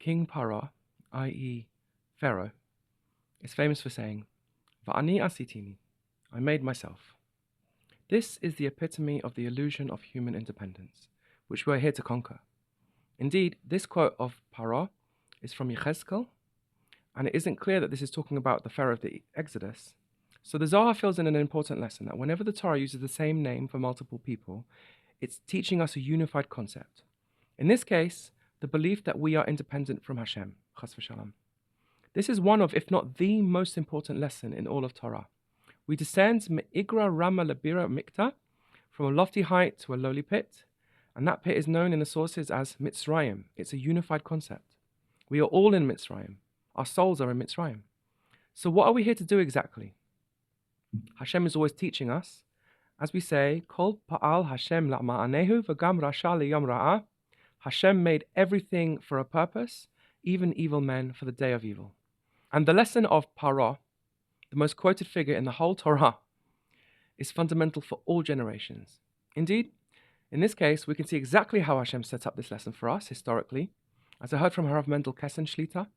King Paro, i.e. Pharaoh, is famous for saying, Va'ani asitini, I made myself. This is the epitome of the illusion of human independence, which we're here to conquer. Indeed, this quote of Paro is from Yechezkel, and it isn't clear that this is talking about the Pharaoh of the Exodus. So the Zohar fills in an important lesson that whenever the Torah uses the same name for multiple people, it's teaching us a unified concept. In this case, the belief that we are independent from Hashem, chas v'shalom. This is one of, if not the most important lesson in all of Torah. We descend me'igra rama labira mikta, from a lofty height to a lowly pit, and that pit is known in the sources as Mitzrayim. It's a unified concept. We are all in Mitzrayim. Our souls are in Mitzrayim. So what are we here to do exactly? Hashem is always teaching us, as we say, Kol pa'al Hashem la'ma'anehu v'gam rasha liyom ra'ah. Hashem made everything for a purpose, even evil men for the day of evil. And the lesson of Paro, the most quoted figure in the whole Torah, is fundamental for all generations. Indeed, in this case, we can see exactly how Hashem set up this lesson for us historically. As I heard from Harav Mendel Kesen Shlita,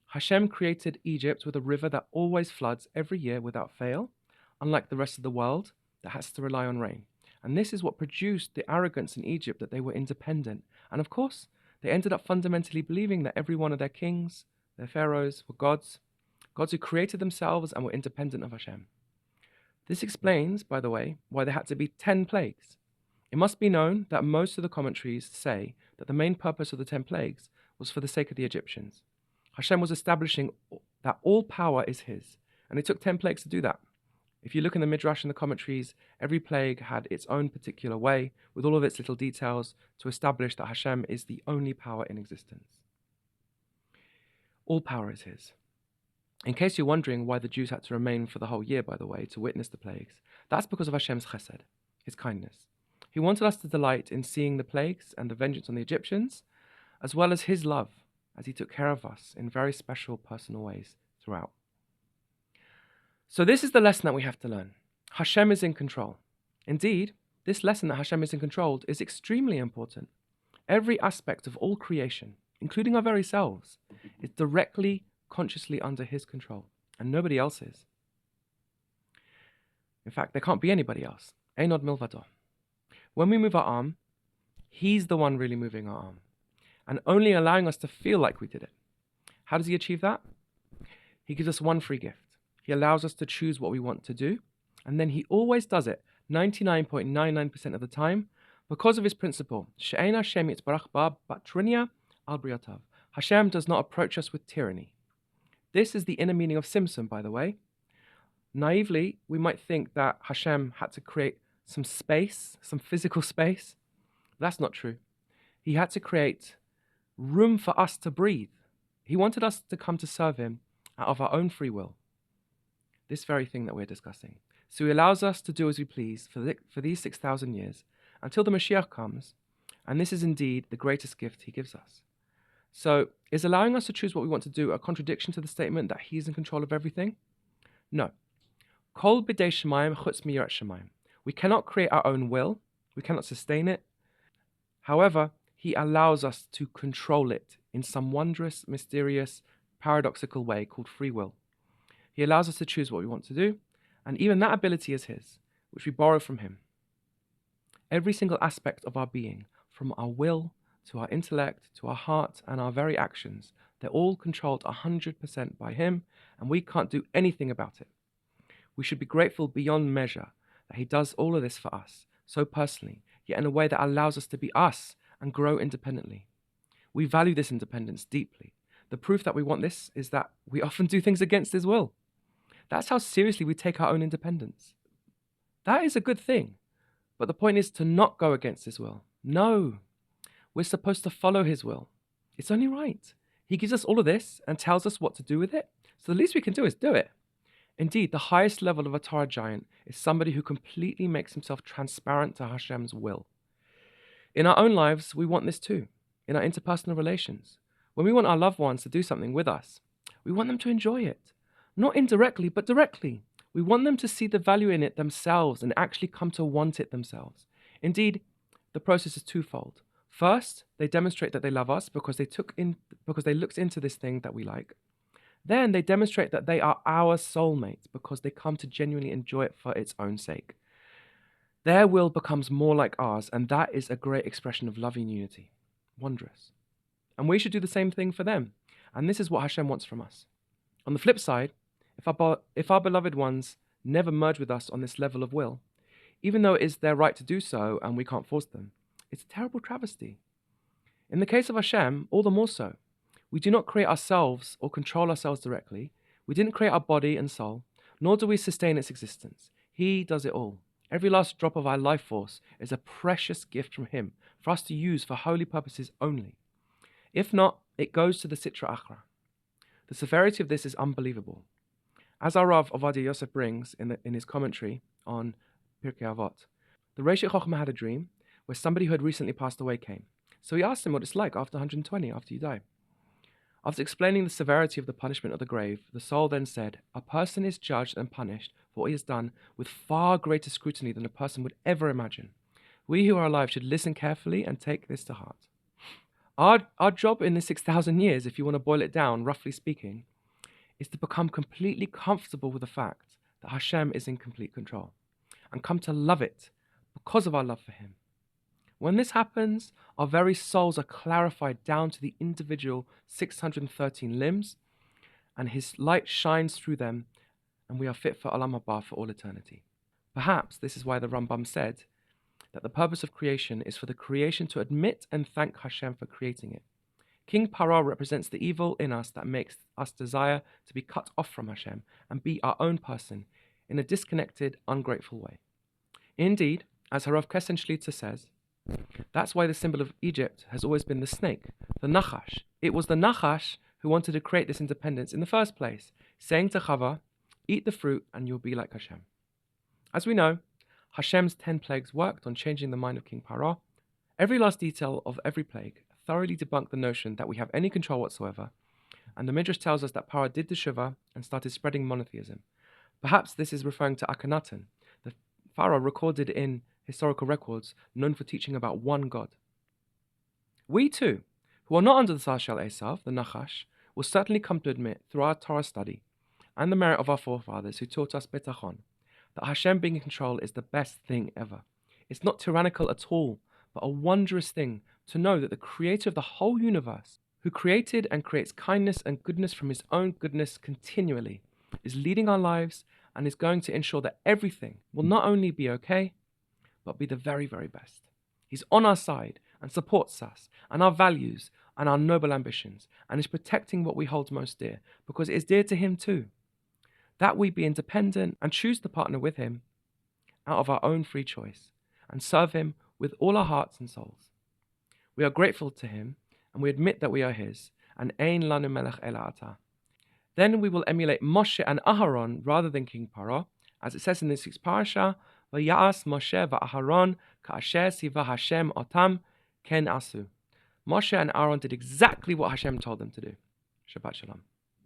Hashem created Egypt with a river that always floods every year without fail, unlike the rest of the world that has to rely on rain. And this is what produced the arrogance in Egypt, that they were independent. And of course, they ended up fundamentally believing that every one of their kings, their pharaohs, were gods who created themselves and were independent of Hashem. This explains, by the way, why there had to be 10 plagues. It must be known that most of the commentaries say that the main purpose of the 10 plagues was for the sake of the Egyptians. Hashem was establishing that all power is His, and it took 10 plagues to do that. If you look in the Midrash and the commentaries, every plague had its own particular way, with all of its little details, to establish that Hashem is the only power in existence. All power is His. In case you're wondering why the Jews had to remain for the whole year, by the way, to witness the plagues, that's because of Hashem's chesed, His kindness. He wanted us to delight in seeing the plagues and the vengeance on the Egyptians, as well as His love, as He took care of us in very special personal ways throughout. So this is the lesson that we have to learn. Hashem is in control. Indeed, this lesson that Hashem is in control is extremely important. Every aspect of all creation, including our very selves, is directly, consciously under His control, and nobody else is. In fact, there can't be anybody else. Ein od milvado. When we move our arm, He's the one really moving our arm, and only allowing us to feel like we did it. How does He achieve that? He gives us one free gift. He allows us to choose what we want to do, and then He always does it 99.99% of the time because of His principle. She'ein Hashem yitzbarach ba batrinia al briyotav. Hashem does not approach us with tyranny. This is the inner meaning of Simson, by the way. Naively, we might think that Hashem had to create some space, some physical space. That's not true. He had to create room for us to breathe. He wanted us to come to serve Him out of our own free will. This very thing that we're discussing. So He allows us to do as we please for these 6,000 years until the Mashiach comes, and this is indeed the greatest gift He gives us. So, is allowing us to choose what we want to do a contradiction to the statement that He's in control of everything? No. Kol b'dei shemayim chutz miyirat shemayim. We cannot create our own will. We cannot sustain it. However, He allows us to control it in some wondrous, mysterious, paradoxical way called free will. He allows us to choose what we want to do, and even that ability is His, which we borrow from Him. Every single aspect of our being, from our will to our intellect, to our heart, and our very actions, they're all controlled 100% by Him, and we can't do anything about it. We should be grateful beyond measure that He does all of this for us, so personally, yet in a way that allows us to be us and grow independently. We value this independence deeply. The proof that we want this is that we often do things against His will. That's how seriously we take our own independence. That is a good thing. But the point is to not go against His will. No. We're supposed to follow His will. It's only right. He gives us all of this and tells us what to do with it. So the least we can do is do it. Indeed, the highest level of a Torah giant is somebody who completely makes himself transparent to Hashem's will. In our own lives, we want this too. In our interpersonal relations. When we want our loved ones to do something with us, we want them to enjoy it. Not indirectly, but directly. We want them to see the value in it themselves and actually come to want it themselves. Indeed, the process is twofold. First, they demonstrate that they love us because they looked into this thing that we like. Then they demonstrate that they are our soulmates because they come to genuinely enjoy it for its own sake. Their will becomes more like ours, and that is a great expression of loving unity. Wondrous. And we should do the same thing for them. And this is what Hashem wants from us. On the flip side, if our beloved ones never merge with us on this level of will, even though it is their right to do so and we can't force them, it's a terrible travesty. In the case of Hashem, all the more so. We do not create ourselves or control ourselves directly. We didn't create our body and soul, nor do we sustain its existence. He does it all. Every last drop of our life force is a precious gift from Him for us to use for holy purposes only. If not, it goes to the Sitra Achra. The severity of this is unbelievable. As our Rav Ovadia Yosef brings in his commentary on Pirkei Avot, the Reish Chochmah had a dream where somebody who had recently passed away came. So he asked him what it's like after 120, after you die. After explaining the severity of the punishment of the grave, the soul then said, a person is judged and punished for what he has done with far greater scrutiny than a person would ever imagine. We who are alive should listen carefully and take this to heart. Our job in the 6,000 years, if you want to boil it down, roughly speaking, is to become completely comfortable with the fact that Hashem is in complete control and come to love it because of our love for Him. When this happens, our very souls are clarified down to the individual 613 limbs, and His light shines through them, and we are fit for Olam Haba for all eternity. Perhaps this is why the Rambam said that the purpose of creation is for the creation to admit and thank Hashem for creating it. King Paro represents the evil in us that makes us desire to be cut off from Hashem and be our own person in a disconnected, ungrateful way. Indeed, as Harav Kesen Shlitzer says, that's why the symbol of Egypt has always been the snake, the Nachash. It was the Nachash who wanted to create this independence in the first place, saying to Chava, eat the fruit and you'll be like Hashem. As we know, Hashem's 10 plagues worked on changing the mind of King Paro. Every last detail of every plague thoroughly debunked the notion that we have any control whatsoever, and the Midrash tells us that Paro did the Shuvah and started spreading monotheism. Perhaps this is referring to Akhenaten, the pharaoh recorded in historical records known for teaching about one God. We too, who are not under the Sar Shel Esav, the Nachash, will certainly come to admit through our Torah study and the merit of our forefathers who taught us bitachon, that Hashem being in control is the best thing ever. It's not tyrannical at all, but a wondrous thing to know that the creator of the whole universe, who created and creates kindness and goodness from His own goodness continually, is leading our lives and is going to ensure that everything will not only be okay, but be the very, very best. He's on our side and supports us and our values and our noble ambitions and is protecting what we hold most dear because it is dear to Him too. That we be independent and choose to partner with Him out of our own free choice and serve Him with all our hearts and souls. We are grateful to Him and we admit that we are His and Ein lanu melech ela ata. Then we will emulate Moshe and Aharon rather than King Paro, as it says in the 6th parasha, V'ya'as Moshe v'Aharon ka'asher siva Hashem otam ken asu. Moshe and Aaron did exactly what Hashem told them to do. Shabbat Shalom.